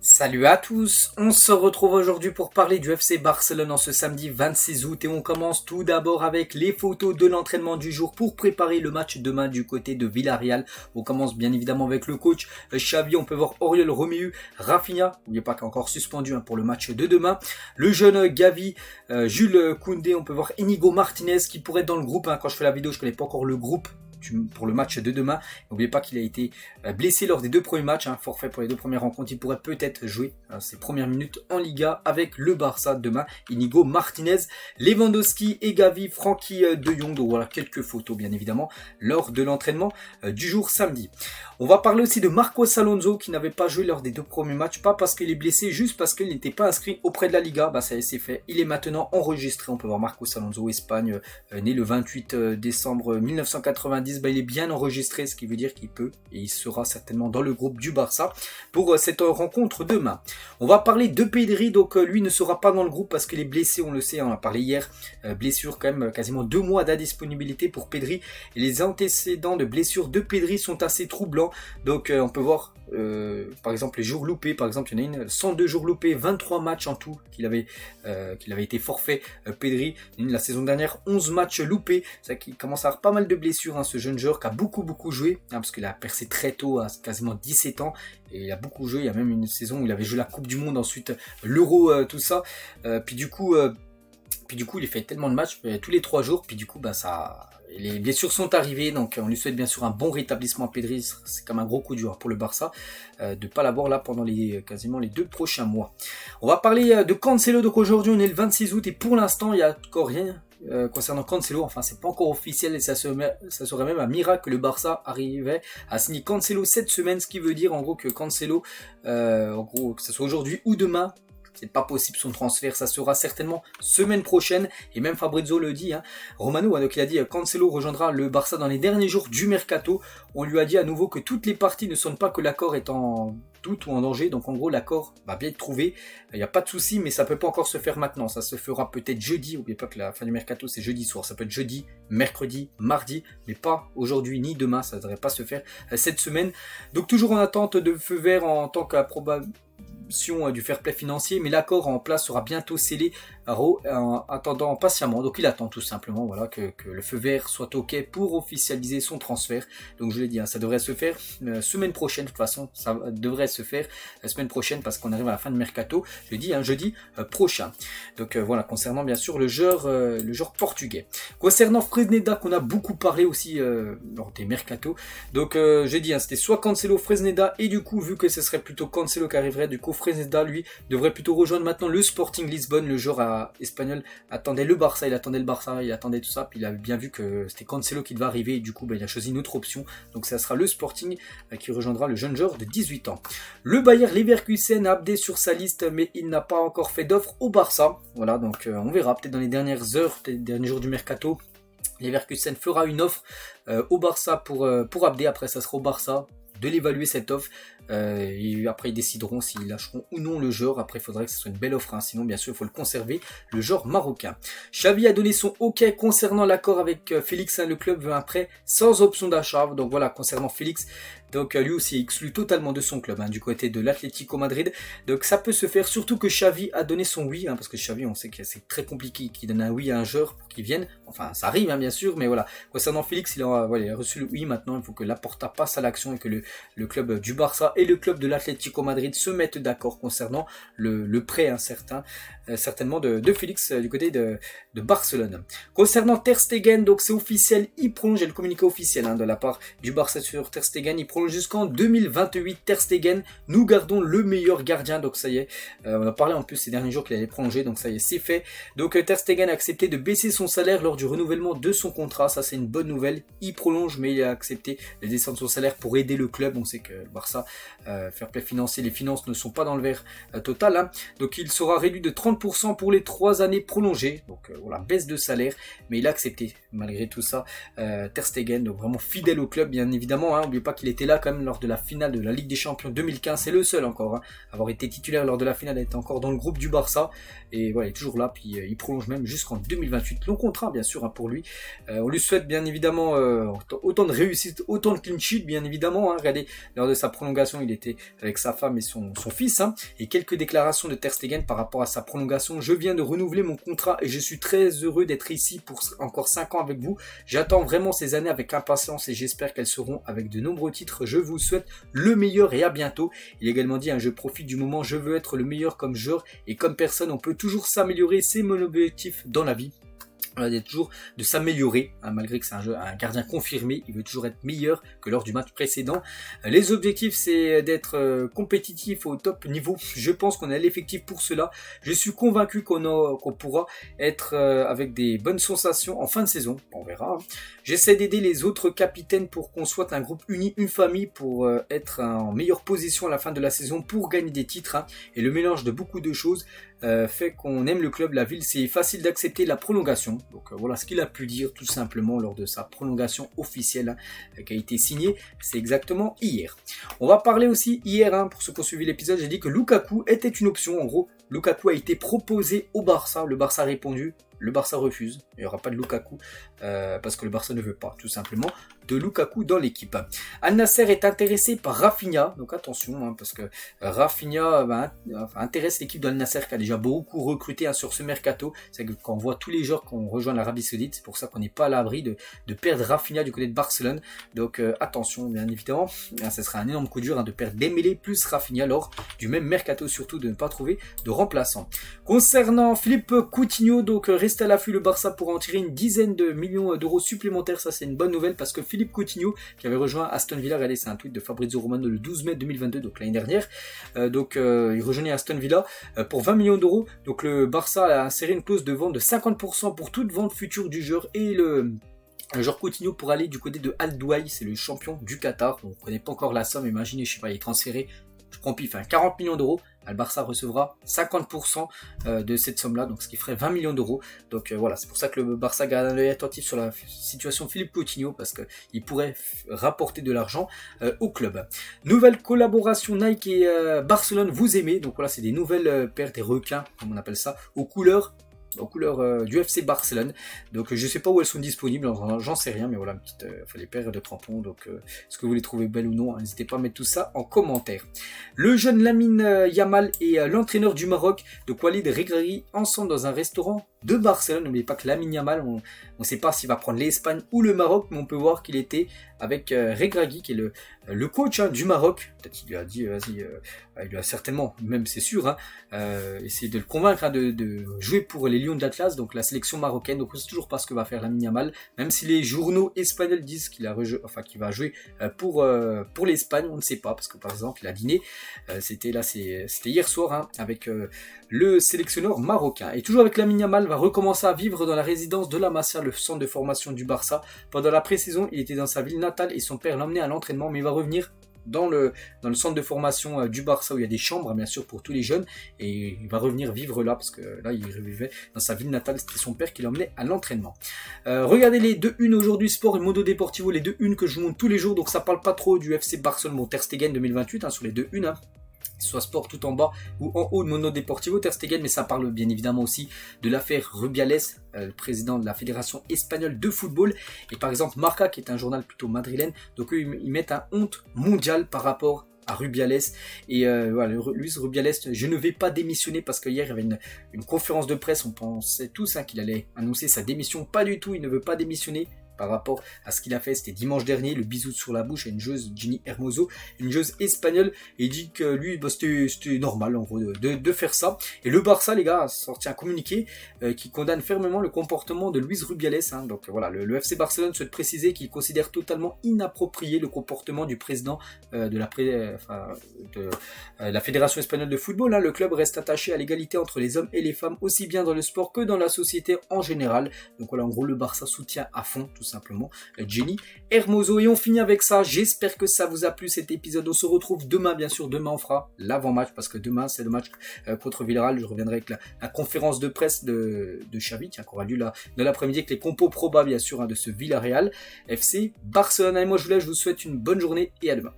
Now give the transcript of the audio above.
Salut à tous, on se retrouve aujourd'hui pour parler du FC Barcelone en ce samedi 26 août et on commence tout d'abord avec les photos de l'entraînement du jour pour préparer le match demain du côté de Villarreal. On commence bien évidemment avec le coach Xavi, on peut voir Oriol Romeu, Rafinha, n'oubliez pas qu'il est encore suspendu pour le match de demain, le jeune Gavi, Jules Koundé, on peut voir Inigo Martinez qui pourrait être dans le groupe, quand je fais la vidéo je ne connais pas encore le groupe pour le match de demain. N'oubliez pas qu'il a été blessé lors des deux premiers matchs, forfait pour les deux premières rencontres. Il pourrait peut-être jouer ses premières minutes en Liga avec le Barça demain. Inigo Martinez, Lewandowski et Gavi, Frenkie de Jong. Donc voilà quelques photos bien évidemment lors de l'entraînement du jour samedi. On va parler aussi de Marcos Alonso qui n'avait pas joué lors des deux premiers matchs, pas parce qu'il est blessé, juste parce qu'il n'était pas inscrit auprès de la Liga. Ça y est, c'est fait. Il est maintenant enregistré. On peut voir Marcos Alonso, Espagne, né le 28 décembre 1990. Il est bien enregistré, ce qui veut dire qu'il peut et il sera certainement dans le groupe du Barça pour cette rencontre demain. On va parler de Pedri, donc lui ne sera pas dans le groupe parce qu'il est blessé, on le sait, on en a parlé hier, blessure quand même quasiment 2 mois d'indisponibilité pour Pedri et les antécédents de blessure de Pedri sont assez troublants, donc on peut voir par exemple les jours loupés, par exemple il y en a une 102 jours loupés, 23 matchs en tout qu'il avait été forfait Pedri, la saison dernière 11 matchs loupés, c'est vrai qu'il commence à avoir pas mal de blessures, ce jeune joueur qui a beaucoup joué, parce qu'il a percé très tôt à quasiment 17 ans et il a beaucoup joué, il y a même une saison où il avait joué la Coupe du Monde, ensuite l'Euro, tout ça, puis du coup il fait tellement de matchs tous les 3 jours, puis du coup les blessures sont arrivées, donc on lui souhaite bien sûr un bon rétablissement à Pedri. C'est comme un gros coup dur pour le Barça de ne pas l'avoir là pendant quasiment les 2 prochains mois. On va parler de Cancelo, donc aujourd'hui on est le 26 août et pour l'instant il n'y a encore rien concernant Cancelo, c'est pas encore officiel et ça serait même un miracle que le Barça arrivait à signer Cancelo cette semaine, ce qui veut dire en gros que Cancelo, que ce soit aujourd'hui ou demain, c'est pas possible son transfert, ça sera certainement semaine prochaine, et même Fabrizio le dit, Romano, donc il a dit Cancelo rejoindra le Barça dans les derniers jours du mercato. On lui a dit à nouveau que toutes les parties ne sonnent pas que l'accord est en doute ou en danger, donc en gros l'accord va bien être trouvé, il n'y a pas de souci, mais ça peut pas encore se faire maintenant, ça se fera peut-être jeudi, n'oubliez pas que la fin du mercato c'est jeudi soir, ça peut être jeudi, mercredi, mardi, mais pas aujourd'hui ni demain, ça ne devrait pas se faire cette semaine, donc toujours en attente de feu vert en tant qu'approbation du fair play financier, mais l'accord en place sera bientôt scellé en attendant patiemment, donc il attend tout simplement que le feu vert soit ok pour officialiser son transfert, donc je l'ai dit, ça devrait se faire semaine prochaine, de toute façon ça devrait se faire la semaine prochaine parce qu'on arrive à la fin de mercato, je dis jeudi prochain, donc voilà, concernant bien sûr le joueur portugais. Concernant Fresneda qu'on a beaucoup parlé aussi lors des mercato, donc j'ai dit c'était soit Cancelo, Fresneda, et du coup vu que ce serait plutôt Cancelo qui arriverait, du coup Fresneda lui devrait plutôt rejoindre maintenant le Sporting Lisbonne. Le joueur espagnol attendait le Barça, il attendait tout ça, puis il avait bien vu que c'était Cancelo qui devait arriver et du coup il a choisi une autre option, donc ça sera le Sporting qui rejoindra le jeune joueur de 18 ans. Le Bayer Leverkusen a update sur sa liste mais il n'a pas encore fait d'offre au Barça, voilà, donc on verra peut-être dans les dernières heures, les derniers jours du mercato, Leverkusen fera une offre au Barça pour Abdé. Après ça sera au Barça de l'évaluer cette offre, et après ils décideront s'ils lâcheront ou non le joueur. Après il faudrait que ce soit une belle offre, sinon bien sûr il faut le conserver, le joueur marocain. Xavi a donné son ok concernant l'accord avec Félix, le club veut un prêt sans option d'achat, donc voilà, concernant Félix, donc lui aussi exclu totalement de son club, du côté de l'Atlético Madrid, donc ça peut se faire, surtout que Xavi a donné son oui, parce que Xavi on sait que c'est très compliqué qu'il donne un oui à un joueur pour qu'il vienne, ça arrive bien sûr, mais voilà, concernant Félix il a reçu le oui, maintenant il faut que Laporta passe à l'action et que le club du Barça et le club de l'Atlético Madrid se mettent d'accord concernant le prêt certainement de Félix du côté de Barcelone. Concernant Ter Stegen, donc c'est officiel, il prolonge, le communiqué officiel de la part du Barça sur Ter Stegen, il prolonge jusqu'en 2028. Ter Stegen, nous gardons le meilleur gardien, donc ça y est, on a parlé en plus ces derniers jours qu'il allait prolonger, donc ça y est, c'est fait. Donc Ter Stegen a accepté de baisser son salaire lors du renouvellement de son contrat, ça c'est une bonne nouvelle, il prolonge mais il a accepté de descendre son salaire pour aider le club. On sait que le Barça, fair play financier, les finances ne sont pas dans le vert total, donc il sera réduit de 30% 50% pour les 3 années prolongées. Donc voilà, baisse de salaire, mais il a accepté malgré tout ça. Ter Stegen, donc vraiment fidèle au club, bien évidemment. N'oubliez pas qu'il était là quand même lors de la finale de la Ligue des Champions 2015. C'est le seul encore à avoir été titulaire lors de la finale, d'être encore dans le groupe du Barça. Et voilà, il est toujours là, puis il prolonge même jusqu'en 2028. Long contrat, bien sûr, pour lui. On lui souhaite bien évidemment autant de réussite, autant de clean sheet, bien évidemment. Regardez, lors de sa prolongation, il était avec sa femme et son fils. Et quelques déclarations de Ter Stegen par rapport à sa prolongation. Je viens de renouveler mon contrat et je suis très heureux d'être ici pour encore 5 ans avec vous. J'attends vraiment ces années avec impatience et j'espère qu'elles seront avec de nombreux titres. Je vous souhaite le meilleur et à bientôt. Il a également dit, je profite du moment, je veux être le meilleur comme joueur et comme personne. On peut toujours s'améliorer, c'est mon objectif dans la vie. Il y a toujours de s'améliorer, malgré que c'est un gardien confirmé, il veut toujours être meilleur que lors du match précédent. Les objectifs, c'est d'être compétitif au top niveau. Je pense qu'on a l'effectif pour cela. Je suis convaincu qu'on pourra être avec des bonnes sensations en fin de saison. On verra. J'essaie d'aider les autres capitaines pour qu'on soit un groupe uni, une famille, pour être en meilleure position à la fin de la saison, pour gagner des titres. Et le mélange de beaucoup de choses fait qu'on aime le club, la ville. C'est facile d'accepter la prolongation. Donc voilà ce qu'il a pu dire tout simplement lors de sa prolongation officielle qui a été signée. C'est exactement hier. On va parler aussi hier, pour ceux qui ont suivi l'épisode, j'ai dit que Lukaku était une option. En gros, Lukaku a été proposé au Barça. Le Barça a répondu. Le Barça refuse. Il n'y aura pas de Lukaku parce que le Barça ne veut pas, tout simplement, de Lukaku dans l'équipe. Al Nasser est intéressé par Rafinha. Donc attention, parce que Rafinha intéresse l'équipe d'Al Nasser qui a déjà beaucoup recruté sur ce mercato. C'est que quand on voit tous les joueurs qui ont rejoint l'Arabie Saoudite, c'est pour ça qu'on n'est pas à l'abri de perdre Rafinha du côté de Barcelone. Donc attention, bien évidemment, ce sera un énorme coup dur de perdre Dembélé plus Rafinha lors du même mercato, surtout de ne pas trouver de remplaçant. Concernant Philippe Coutinho, donc reste à l'affût le Barça pour en tirer une dizaine de millions d'euros supplémentaires. Ça, c'est une bonne nouvelle parce que Philippe Coutinho, qui avait rejoint Aston Villa, regardez, c'est un tweet de Fabrizio Romano le 12 mai 2022, donc l'année dernière. Il rejoignait Aston Villa pour 20 millions d'euros. Donc le Barça a inséré une clause de vente de 50% pour toute vente future du joueur et le joueur Coutinho pour aller du côté de Al Douaï, c'est le champion du Qatar. On ne connaît pas encore la somme, imaginez, je sais pas, il est transféré, je prends pif, 40 millions d'euros. Le Barça recevra 50% de cette somme-là, donc ce qui ferait 20 millions d'euros. Donc voilà, c'est pour ça que le Barça garde un œil attentif sur la situation de Philippe Coutinho, parce qu'il pourrait rapporter de l'argent au club. Nouvelle collaboration Nike et Barcelone, vous aimez. Donc voilà, c'est des nouvelles paires, des requins, comme on appelle ça, aux couleurs du FC Barcelone. Donc je sais pas où elles sont disponibles, j'en sais rien, mais voilà, les paires de crampons. Donc est-ce que vous les trouvez belles ou non, n'hésitez pas à mettre tout ça en commentaire. Le jeune Lamine Yamal et l'entraîneur du Maroc, de Walid Regragui, ensemble dans un restaurant de Barcelone. N'oubliez pas que Lamine Yamal, on ne sait pas s'il va prendre l'Espagne ou le Maroc, mais on peut voir qu'il était avec Regragui, qui est le coach du Maroc. Peut-être qu'il lui a dit, vas-y, il lui a certainement, même c'est sûr, essayer de le convaincre de jouer pour les Lions d'Atlas, donc la sélection marocaine. Donc on ne sait toujours pas ce que va faire Lamine Yamal, même si les journaux espagnols disent qu'il va jouer pour l'Espagne, on ne sait pas, parce que par exemple il a dîné, c'était hier soir avec le sélectionneur marocain. Et toujours avec Lamine Yamal, va recommencer à vivre dans la résidence de la Masia, le centre de formation du Barça. Pendant la pré-saison, il était dans sa ville natale et son père l'emmenait à l'entraînement, mais il va revenir dans le centre de formation du Barça où il y a des chambres bien sûr pour tous les jeunes, et il va revenir vivre là parce que là il vivait dans sa ville natale, c'était son père qui l'emmenait à l'entraînement. Regardez les 2-1 aujourd'hui, Sport et Mondo Deportivo, les 2-1 que je vous montre tous les jours, donc ça parle pas trop du FC Barcelone, Ter Stegen 2028 sur les 2-1 soit Sport tout en bas ou en haut de Mondo Deportivo, Ter Stegen, mais ça parle bien évidemment aussi de l'affaire Rubiales, le président de la Fédération espagnole de football, et par exemple Marca, qui est un journal plutôt madrilène, donc eux ils mettent un honte mondiale par rapport à Rubiales, et Luis Rubiales, je ne vais pas démissionner, parce qu'hier il y avait une conférence de presse, on pensait tous qu'il allait annoncer sa démission, pas du tout, il ne veut pas démissionner par rapport à ce qu'il a fait. C'était dimanche dernier, le bisou sur la bouche à une joueuse, Ginny Hermoso, une joueuse espagnole, et il dit que lui, c'était normal en gros de faire ça. Et le Barça, les gars, a sorti un communiqué qui condamne fermement le comportement de Luis Rubiales. Donc voilà, le FC Barcelone souhaite préciser qu'il considère totalement inapproprié le comportement du président de la Fédération espagnole de football. Le club reste attaché à l'égalité entre les hommes et les femmes, aussi bien dans le sport que dans la société en général. Donc voilà, en gros, le Barça soutient à fond tout simplement Jenny Hermoso. Et on finit avec ça, j'espère que ça vous a plu cet épisode. On se retrouve demain, bien sûr, demain on fera l'avant-match, parce que demain c'est le match contre Villarreal. Je reviendrai avec la conférence de presse de Xavi, qui aura lieu là, de l'après-midi, avec les compos probables bien sûr de ce Villarreal FC Barcelone. Et moi je vous laisse, je vous souhaite une bonne journée et à demain.